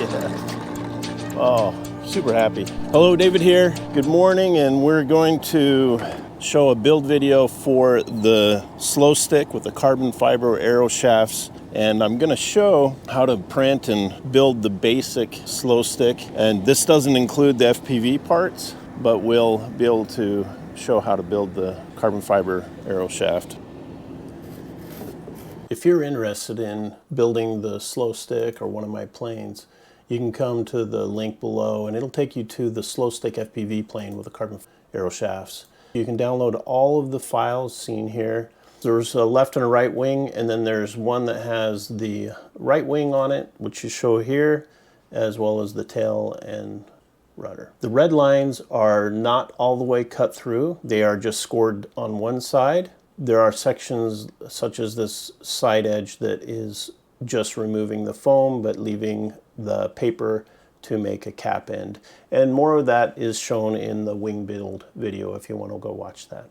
Yeah. Oh, super happy. Hello, David here. Good morning, and we're going to show a build video for the slow stick with the carbon fiber arrow shafts. And I'm going to show how to print and build the basic slow stick. And this doesn't include the FPV parts, but we'll be able to show how to build the carbon fiber arrow shaft. If you're interested in building the slow stick or one of my planes, you can come to the link below and it'll take you to the slow stick FPV plane with the carbon arrow shafts. You can download all of the files seen here. There's a left and a right wing, and then there's one that has the right wing on it, which you show here, as well as the tail and rudder. The red lines are not all the way cut through. They are just scored on one side. There are sections such as this side edge that is just removing the foam but leaving the paper to make a cap end. And more of that is shown in the wing build video if you want to go watch that.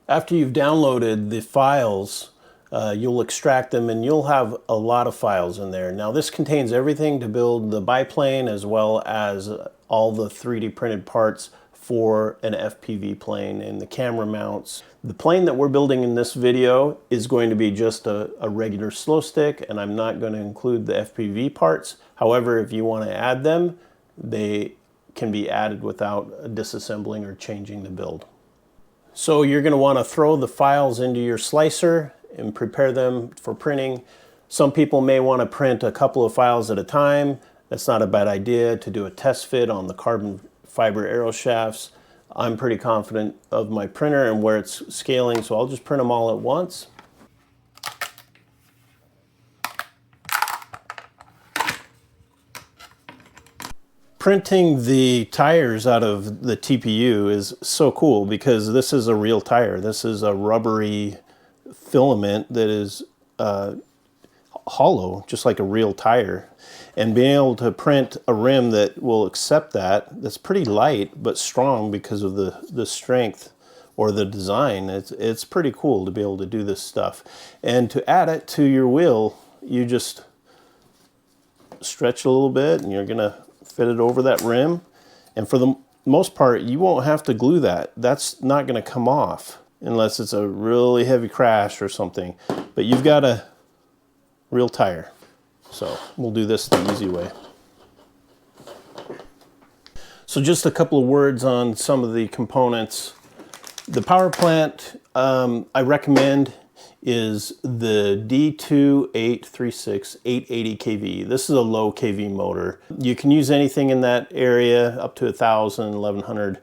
After you've downloaded the files, you'll extract them and you'll have a lot of files in there. Now this contains everything to build the biplane as well as all the 3D printed parts for an FPV plane and the camera mounts. The plane that we're building in this video is going to be just a regular slow stick, and I'm not going to include the FPV parts. However, if you want to add them, they can be added without disassembling or changing the build. So you're going to want to throw the files into your slicer and prepare them for printing. Some people may want to print a couple of files at a time. That's not a bad idea to do a test fit on the carbon fiber arrow shafts. I'm pretty confident of my printer and where it's scaling, so I'll just print them all at once. Printing the tires out of the TPU is so cool because this is a real tire. This is a rubbery filament that is hollow, just like a real tire. And being able to print a rim that will accept that's pretty light but strong because of the strength or the design. It's pretty cool to be able to do this stuff. And to add it to your wheel, you just stretch a little bit and you're gonna fit it over that rim. And for the most part, you won't have to glue that. That's not gonna come off unless it's a really heavy crash or something. But you've got a real tire. So we'll do this the easy way. So just a couple of words on some of the components. The power plant I recommend is the D2836 880 kV. This is a low kV motor. You can use anything in that area up to 1,000, 1,100.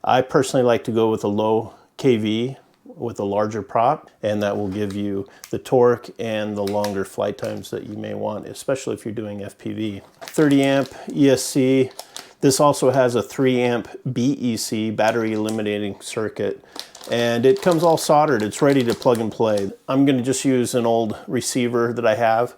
I personally like to go with a low kV with a larger prop, and that will give you the torque and the longer flight times that you may want, especially if you're doing FPV. 30 amp ESC. This also has a 3 amp BEC, battery eliminating circuit, and it comes all soldered. It's ready to plug and play. I'm going to just use an old receiver that I have.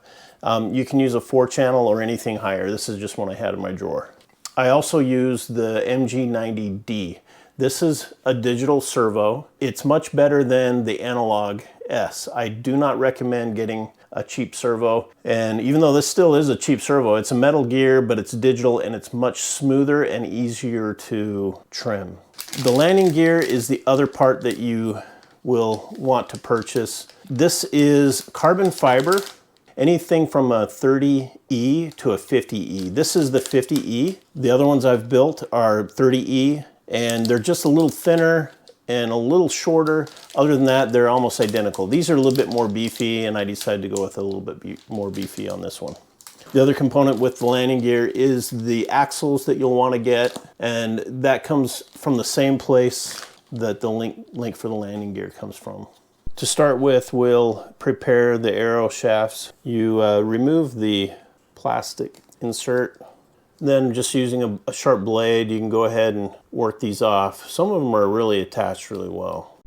You can use a 4-channel or anything higher. This is just one I had in my drawer. I also use the MG90D. This is a digital servo. It's much better than the analog S. I do not recommend getting a cheap servo. And even though this still is a cheap servo, it's a metal gear, but it's digital and it's much smoother and easier to trim. The landing gear is the other part that you will want to purchase. This is carbon fiber, anything from a 30E to a 50E. This is the 50E. The other ones I've built are 30E. And they're just a little thinner and a little shorter. Other than that, they're almost identical. These are a little bit more beefy, and I decided to go with a little bit more beefy on this one. The other component with the landing gear is the axles that you'll want to get, and that comes from the same place that the link for the landing gear comes from. To start with, we'll prepare the arrow shafts. You remove the plastic insert. Then just using a sharp blade, you can go ahead and work these off. Some of them are really attached really well.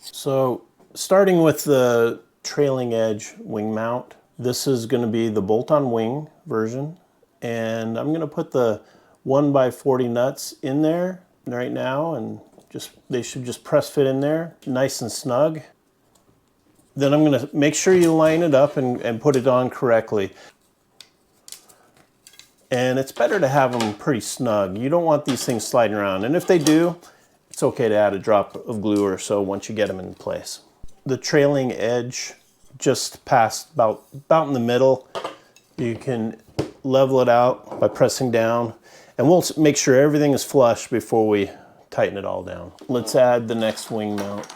So starting with the trailing edge wing mount, this is going to be the bolt-on wing version. And I'm going to put the 1x40 nuts in there right now, and they should just press fit in there nice and snug. Then I'm going to make sure you line it up and put it on correctly. And it's better to have them pretty snug. You don't want these things sliding around. And if they do, it's okay to add a drop of glue or so once you get them in place. The trailing edge just past about in the middle, you can level it out by pressing down. And we'll make sure everything is flush before we tighten it all down. Let's add the next wing mount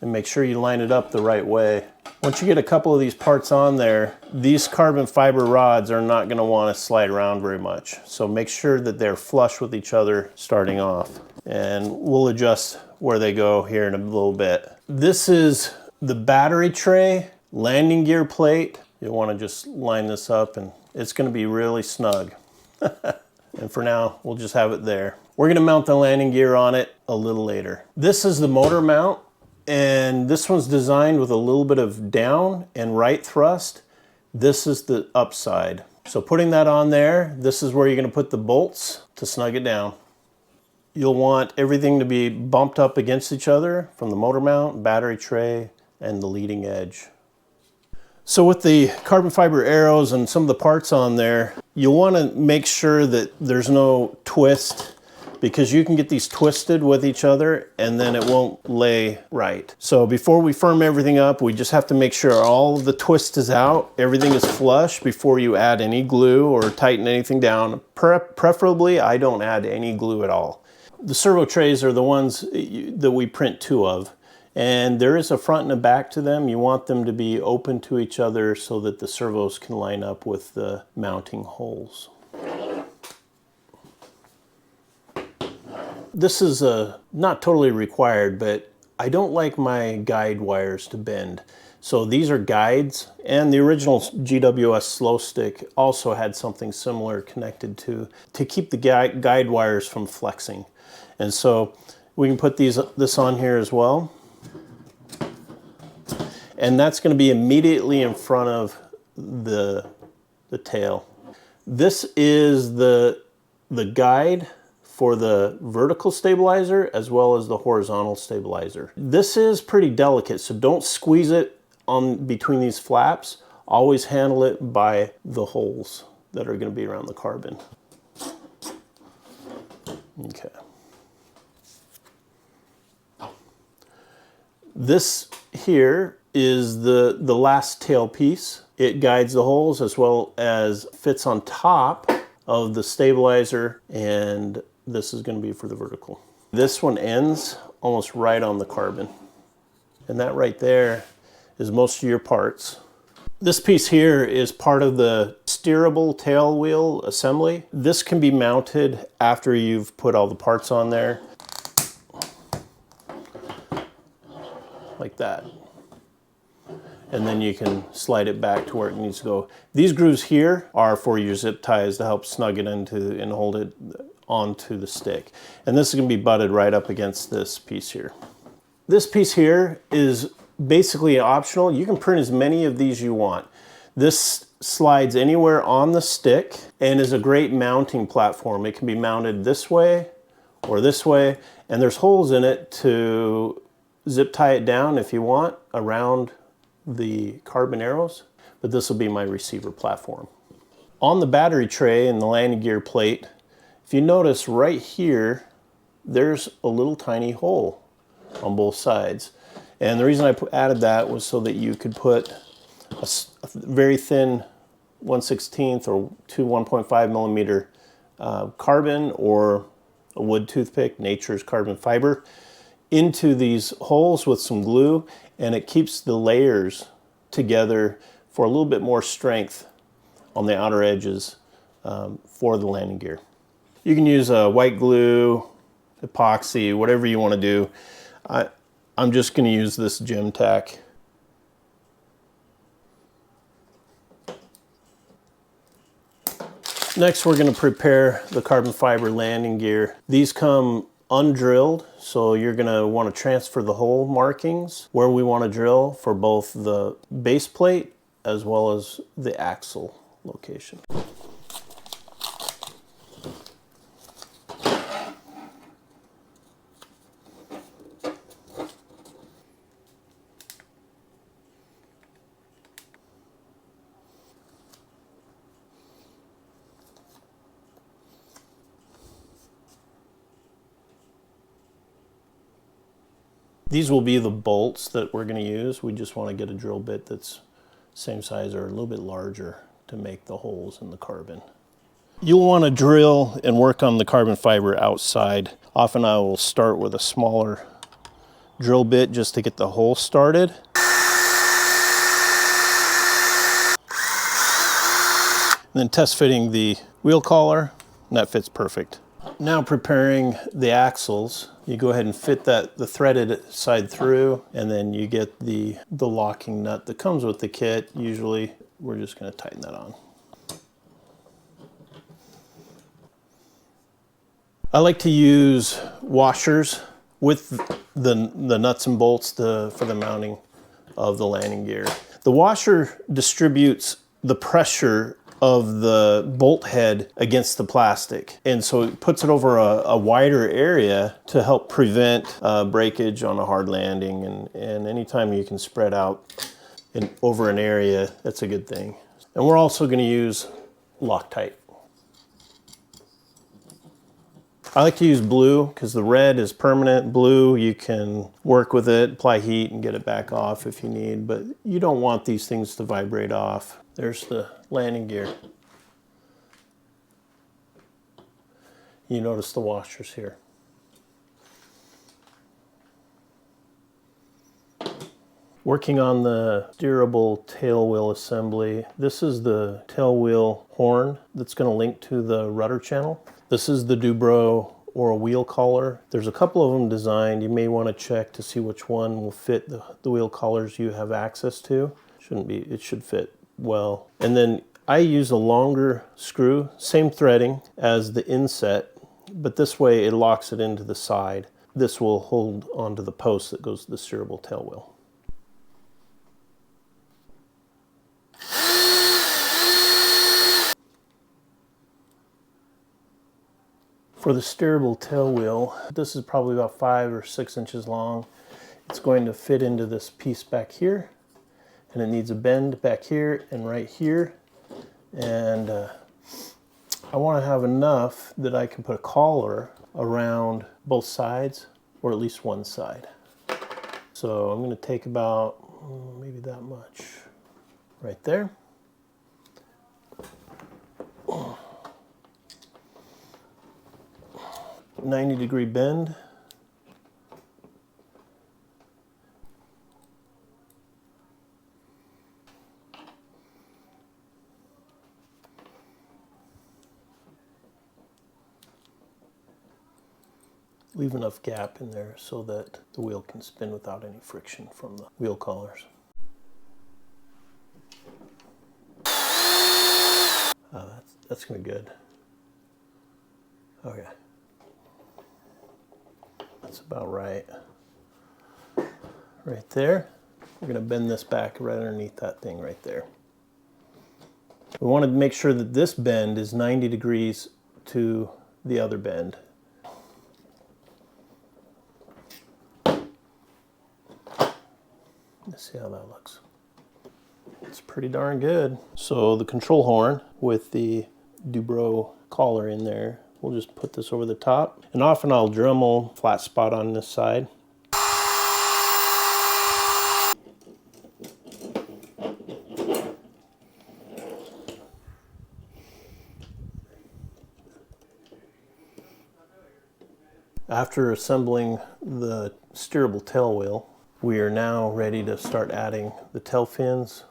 and make sure you line it up the right way. Once you get a couple of these parts on there, these carbon fiber rods are not going to want to slide around very much. So make sure that they're flush with each other starting off. And we'll adjust where they go here in a little bit. This is the battery tray, landing gear plate. You'll want to just line this up and it's going to be really snug. And for now, we'll just have it there. We're going to mount the landing gear on it a little later. This is the motor mount. And this one's designed with a little bit of down and right thrust. This is the upside. So putting that on there, this is where you're going to put the bolts to snug it down. You'll want everything to be bumped up against each other from the motor mount, battery tray, and the leading edge. So with the carbon fiber arrows and some of the parts on there, you'll want to make sure that there's no twist, because you can get these twisted with each other and then it won't lay right. So before we firm everything up, we just have to make sure all of the twist is out, everything is flush before you add any glue or tighten anything down. Preferably, I don't add any glue at all. The servo trays are the ones that we print two of. And there is a front and a back to them. You want them to be open to each other so that the servos can line up with the mounting holes. This is not totally required, but I don't like my guide wires to bend. So these are guides, and the original GWS slow stick also had something similar connected to keep the guide wires from flexing. And so we can put this on here as well. And that's going to be immediately in front of the tail. This is the guide for the vertical stabilizer as well as the horizontal stabilizer. This is pretty delicate, so don't squeeze it on between these flaps. Always handle it by the holes that are going to be around the carbon. Okay. This here is the last tail piece. It guides the holes as well as fits on top of the stabilizer, and this is going to be for the vertical. This one ends almost right on the carbon. And that right there is most of your parts. This piece here is part of the steerable tail wheel assembly. This can be mounted after you've put all the parts on there. Like that. And then you can slide it back to where it needs to go. These grooves here are for your zip ties to help snug it into and hold it onto the stick. And this is going to be butted right up against this piece here. This piece here is basically optional. You can print as many of these you want. This slides anywhere on the stick and is a great mounting platform. It can be mounted this way or this way, and there's holes in it to zip tie it down if you want around the carbon arrows, but this will be my receiver platform. On the battery tray and the landing gear plate, if you notice right here, there's a little tiny hole on both sides. And the reason I added that was so that you could put a very thin 1/16 or two 1.5 millimeter carbon or a wood toothpick, nature's carbon fiber, into these holes with some glue, and it keeps the layers together for a little bit more strength on the outer edges for the landing gear. You can use white glue, epoxy, whatever you want to do. I'm just going to use this gem tack. Next, we're going to prepare the carbon fiber landing gear. These come undrilled, so you're going to want to transfer the hole markings where we want to drill for both the base plate as well as the axle location. These will be the bolts that we're going to use. We just want to get a drill bit that's same size or a little bit larger to make the holes in the carbon. You'll want to drill and work on the carbon fiber outside. Often I will start with a smaller drill bit just to get the hole started. And then test fitting the wheel collar, and that fits perfect. Now preparing the axles, you go ahead and fit the threaded side through, and then you get the locking nut that comes with the kit. Usually we're just going to tighten that on. I like to use washers with the nuts and bolts for the mounting of the landing gear. The washer distributes the pressure of the bolt head against the plastic, and so it puts it over a wider area to help prevent breakage on a hard landing, and anytime you can spread out over an area, that's a good thing. And we're also going to use Loctite. I like to use blue because the red is permanent. Blue, you can work with it, apply heat and get it back off if you need, but you don't want these things to vibrate off. There's the landing gear. You notice the washers here. Working on the steerable tail wheel assembly. This is the tail wheel horn that's going to link to the rudder channel. This is the Dubro or a wheel collar. There's a couple of them designed. You may want to check to see which one will fit the wheel collars you have access to. It should fit well. And then I use a longer screw, same threading as the inset, but this way it locks it into the side. This will hold onto the post that goes to the steerable tail wheel. For the steerable tail wheel, this is probably about 5 or 6 inches long. It's going to fit into this piece back here, and it needs a bend back here and right here. And I want to have enough that I can put a collar around both sides, or at least one side. So I'm going to take about maybe that much right there. 90-degree bend. Leave enough gap in there so that the wheel can spin without any friction from the wheel collars. That's gonna be good. Okay. That's about right. Right there. We're going to bend this back right underneath that thing right there. We want to make sure that this bend is 90 degrees to the other bend. Let's see how that looks. It's pretty darn good. So the control horn with the Dubro collar in there, we'll just put this over the top. And often I'll Dremel flat spot on this side. After assembling the steerable tail wheel, we are now ready to start adding the tail fins.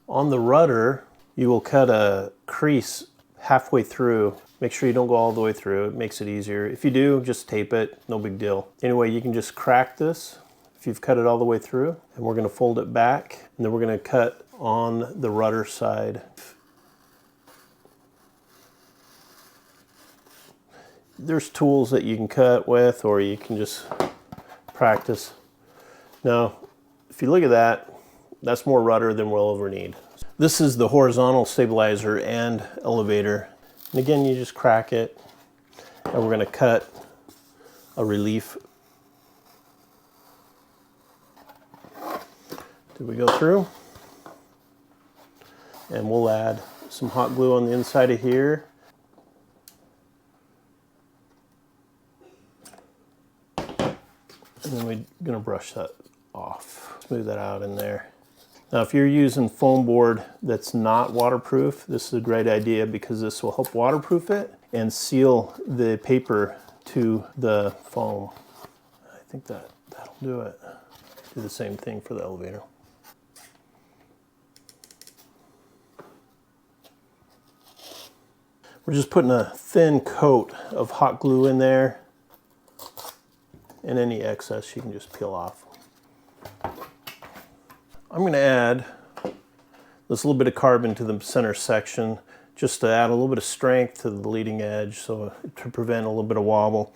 On the rudder, you will cut a crease halfway through. Make sure you don't go all the way through. It makes it easier. If you do, just tape it. No big deal. Anyway, you can just crack this if you've cut it all the way through. And we're going to fold it back. And then we're going to cut on the rudder side. There's tools that you can cut with, or you can just practice. Now, if you look at that, that's more rudder than we'll ever need. This is the horizontal stabilizer and elevator. And again, you just crack it, and we're going to cut a relief. Did we go through? And we'll add some hot glue on the inside of here. And then we I'm gonna brush that off, smooth that out in there. Now, if you're using foam board that's not waterproof, this is a great idea because this will help waterproof it and seal the paper to the foam. I think that'll do it. Do the same thing for the elevator. We're just putting a thin coat of hot glue in there, and any excess you can just peel off. I'm going to add this little bit of carbon to the center section just to add a little bit of strength to the leading edge, so to prevent a little bit of wobble.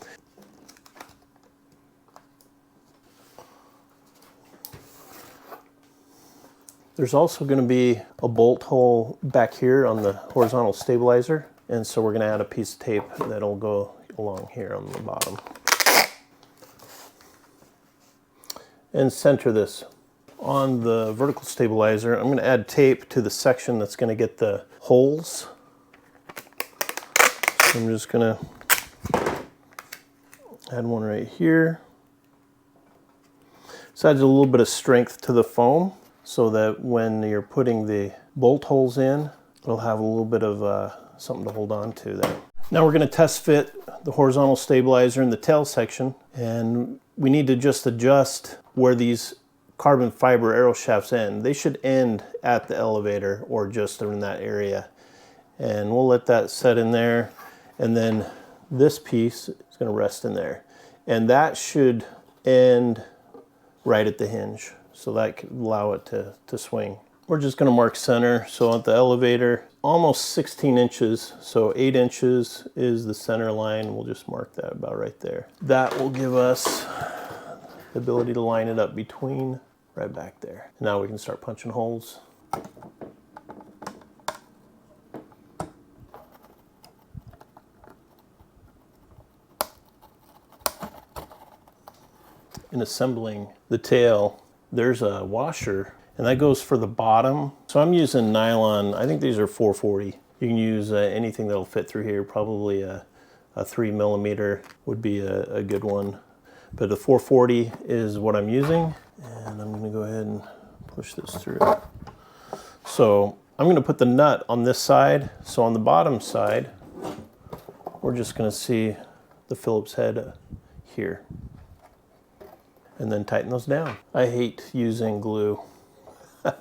There's also going to be a bolt hole back here on the horizontal stabilizer, and so we're going to add a piece of tape that'll go along here on the bottom. And center this. On the vertical stabilizer, I'm going to add tape to the section that's going to get the holes. So I'm just going to add one right here. This adds a little bit of strength to the foam so that when you're putting the bolt holes in, it'll have a little bit of something to hold on to there. Now we're going to test fit the horizontal stabilizer in the tail section, and we need to just adjust where these carbon fiber arrow shafts end. They should end at the elevator or just in that area. And we'll let that set in there. And then this piece is going to rest in there. And that should end right at the hinge. So that could allow it to swing. We're just going to mark center. So at the elevator, almost 16 inches. So 8 inches is the center line. We'll just mark that about right there. That will give us the ability to line it up between right back there. Now we can start punching holes. In assembling the tail, there's a washer, and that goes for the bottom. So I'm using nylon. I think these are 440. You can use anything that'll fit through here. Probably a 3mm would be a good one. But the 440 is what I'm using, and I'm going to go ahead and push this through. So I'm going to put the nut on this side. So on the bottom side, we're just going to see the Phillips head here, and then tighten those down. I hate using glue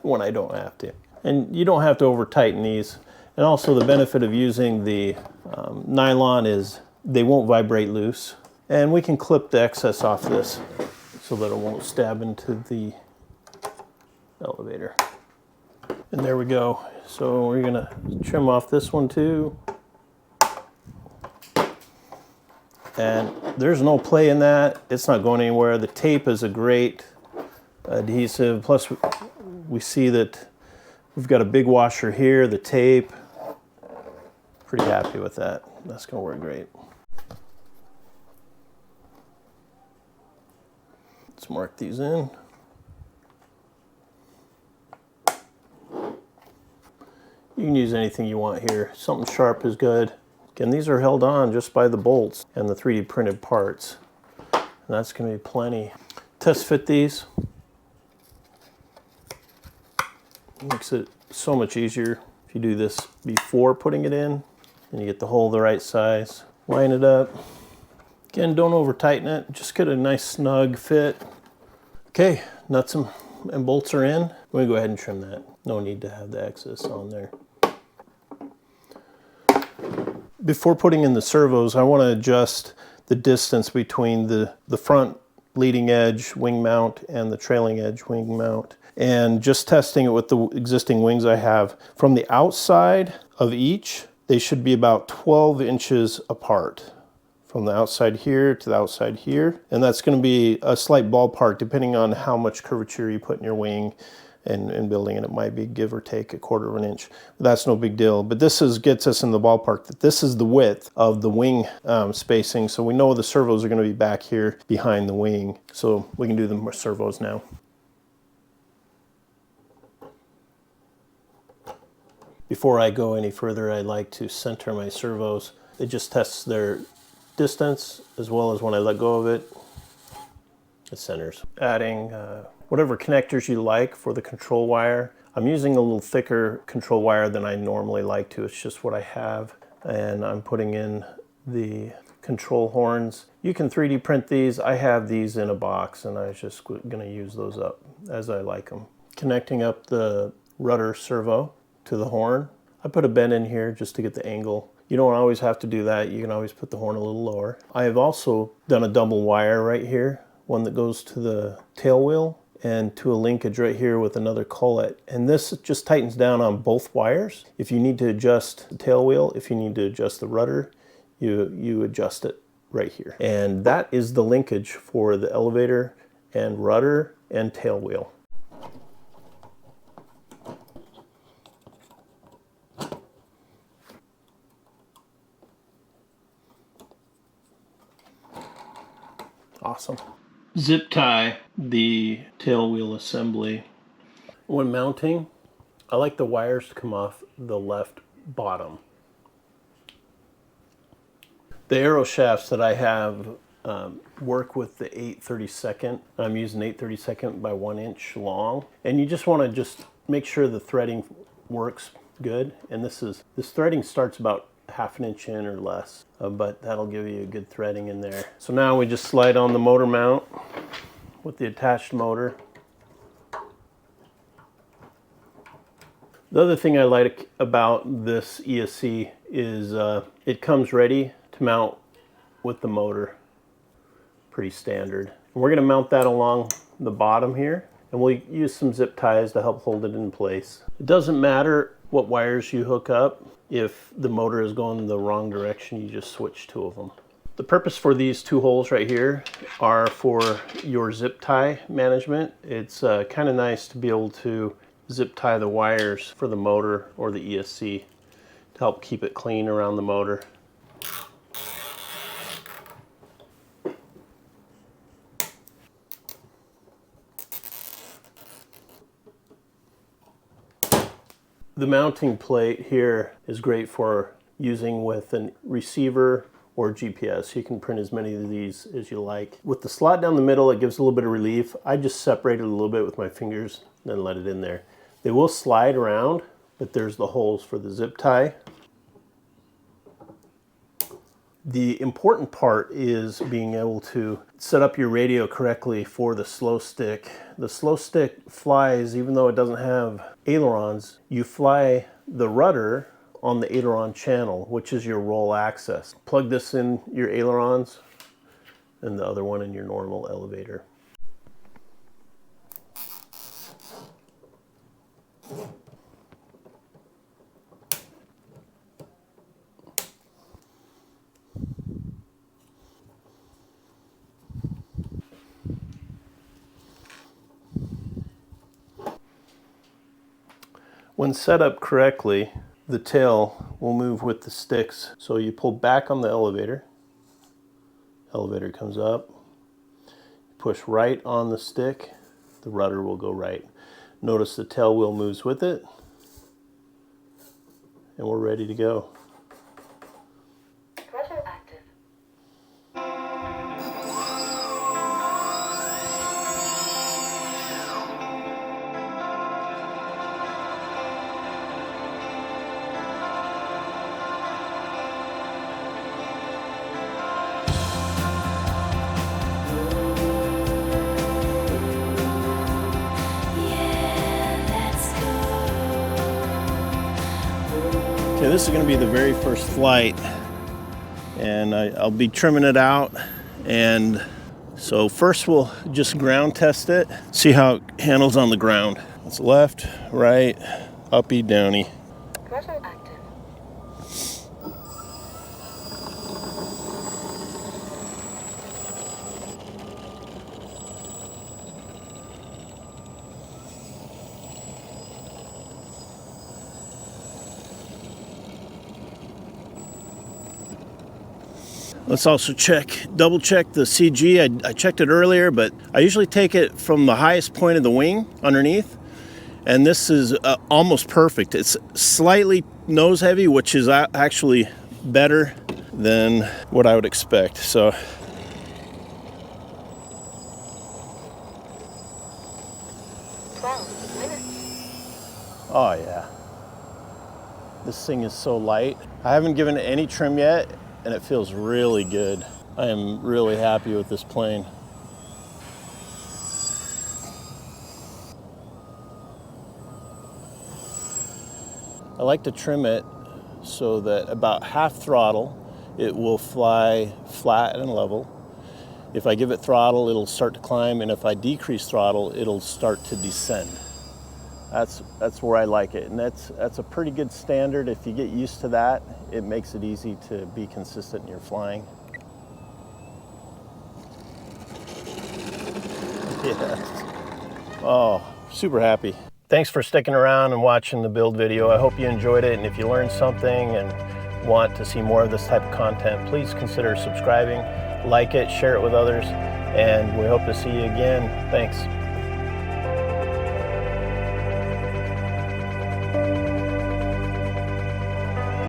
when I don't have to. And you don't have to over tighten these. And also the benefit of using the nylon is they won't vibrate loose. And we can clip the excess off this so that it won't stab into the elevator. And there we go. So we're gonna trim off this one too. And there's no play in that. It's not going anywhere. The tape is a great adhesive. Plus we see that we've got a big washer here, the tape. Pretty happy with that. That's gonna work great. Let's mark these in. You can use anything you want here. Something sharp is good. Again, these are held on just by the bolts and the 3D printed parts. And that's going to be plenty. Test fit these. Makes it so much easier if you do this before putting it in. And you get the hole the right size. Line it up. Again, don't over tighten it. Just get a nice snug fit. Okay, nuts and bolts are in. We're gonna go ahead and trim that. No need to have the excess on there. Before putting in the servos, I want to adjust the distance between the front leading edge wing mount and the trailing edge wing mount. And just testing it with the existing wings I have. From the outside of each, they should be about 12 inches apart. From the outside here to the outside here. And that's going to be a slight ballpark depending on how much curvature you put in your wing and building it. It might be give or take 1/4 inch. But that's no big deal. But this gets us in the ballpark that this is the width of the wing spacing. So we know the servos are going to be back here behind the wing. So we can do the servos now. Before I go any further, I like to center my servos. It just tests their distance as well as when I let go of it. the centers. Adding whatever connectors you like for the control wire. I'm using a little thicker control wire than I normally like to. It's just what I have. And I'm putting in the control horns. You can 3D print these. I have these in a box and I was just gonna use those up as I like them. Connecting up the rudder servo to the horn. I put a bend in here just to get the angle. You don't always have to do that. You can always put the horn a little lower. I have also done a double wire right here, one that goes to the tail wheel and to a linkage right here with another collet. And this just tightens down on both wires. If you need to adjust the tail wheel, if you need to adjust the rudder, you adjust it right here. And that is the linkage for the elevator and rudder and tail wheel. Awesome. Zip tie the tail wheel assembly. When mounting, I like the wires to come off the left bottom. The arrow shafts that I have work with the 8/32. I'm using 8/32 by 1 inch long. And you just want to just make sure the threading works good. And this threading starts about 1/2 inch in or less, but that'll give you a good threading in there. So now we just slide on the motor mount with the attached motor. The other thing I like about this ESC is it comes ready to mount with the motor. Pretty standard. And we're going to mount that along the bottom here, and we'll use some zip ties to help hold it in place. It doesn't matter what wires you hook up. If the motor is going the wrong direction, you just switch 2 of them. The purpose for these 2 holes right here are for your zip tie management. It's kind of nice to be able to zip tie the wires for the motor or the ESC to help keep it clean around the motor. The mounting plate here is great for using with a receiver or GPS. You can print as many of these as you like. With the slot down the middle, it gives a little bit of relief. I just separate it a little bit with my fingers and then let it in there. They will slide around, but there's the holes for the zip tie. The important part is being able to set up your radio correctly for the slow stick. The slow stick flies, even though it doesn't have ailerons, you fly the rudder on the aileron channel, which is your roll axis. Plug this in your ailerons and the other one in your normal elevator. When set up correctly, the tail will move with the sticks. So you pull back on the elevator, elevator comes up, push right on the stick, the rudder will go right. Notice the tail wheel moves with it, and we're ready to go. Rudder active. Okay, this is going to be the very first flight, and I'll be trimming it out. And so first we'll just ground test it, see how it handles on the ground. It's left, right, uppy, downy. Rudder active. Let's also double check the CG. I checked it earlier, but I usually take it from the highest point of the wing underneath, and this is almost perfect. It's slightly nose heavy, which is actually better than what I would expect. So 12 minutes. Oh yeah. This thing is so light. I haven't given it any trim yet, and it feels really good. I am really happy with this plane. I like to trim it so that about half throttle, it will fly flat and level. If I give it throttle, it'll start to climb, and if I decrease throttle, it'll start to descend. That's where I like it, and that's a pretty good standard. If you get used to that, it makes it easy to be consistent in your flying. Yes. Oh, super happy. Thanks for sticking around and watching the build video. I hope you enjoyed it, and if you learned something and want to see more of this type of content, please consider subscribing, like it, share it with others, and we hope to see you again. Thanks.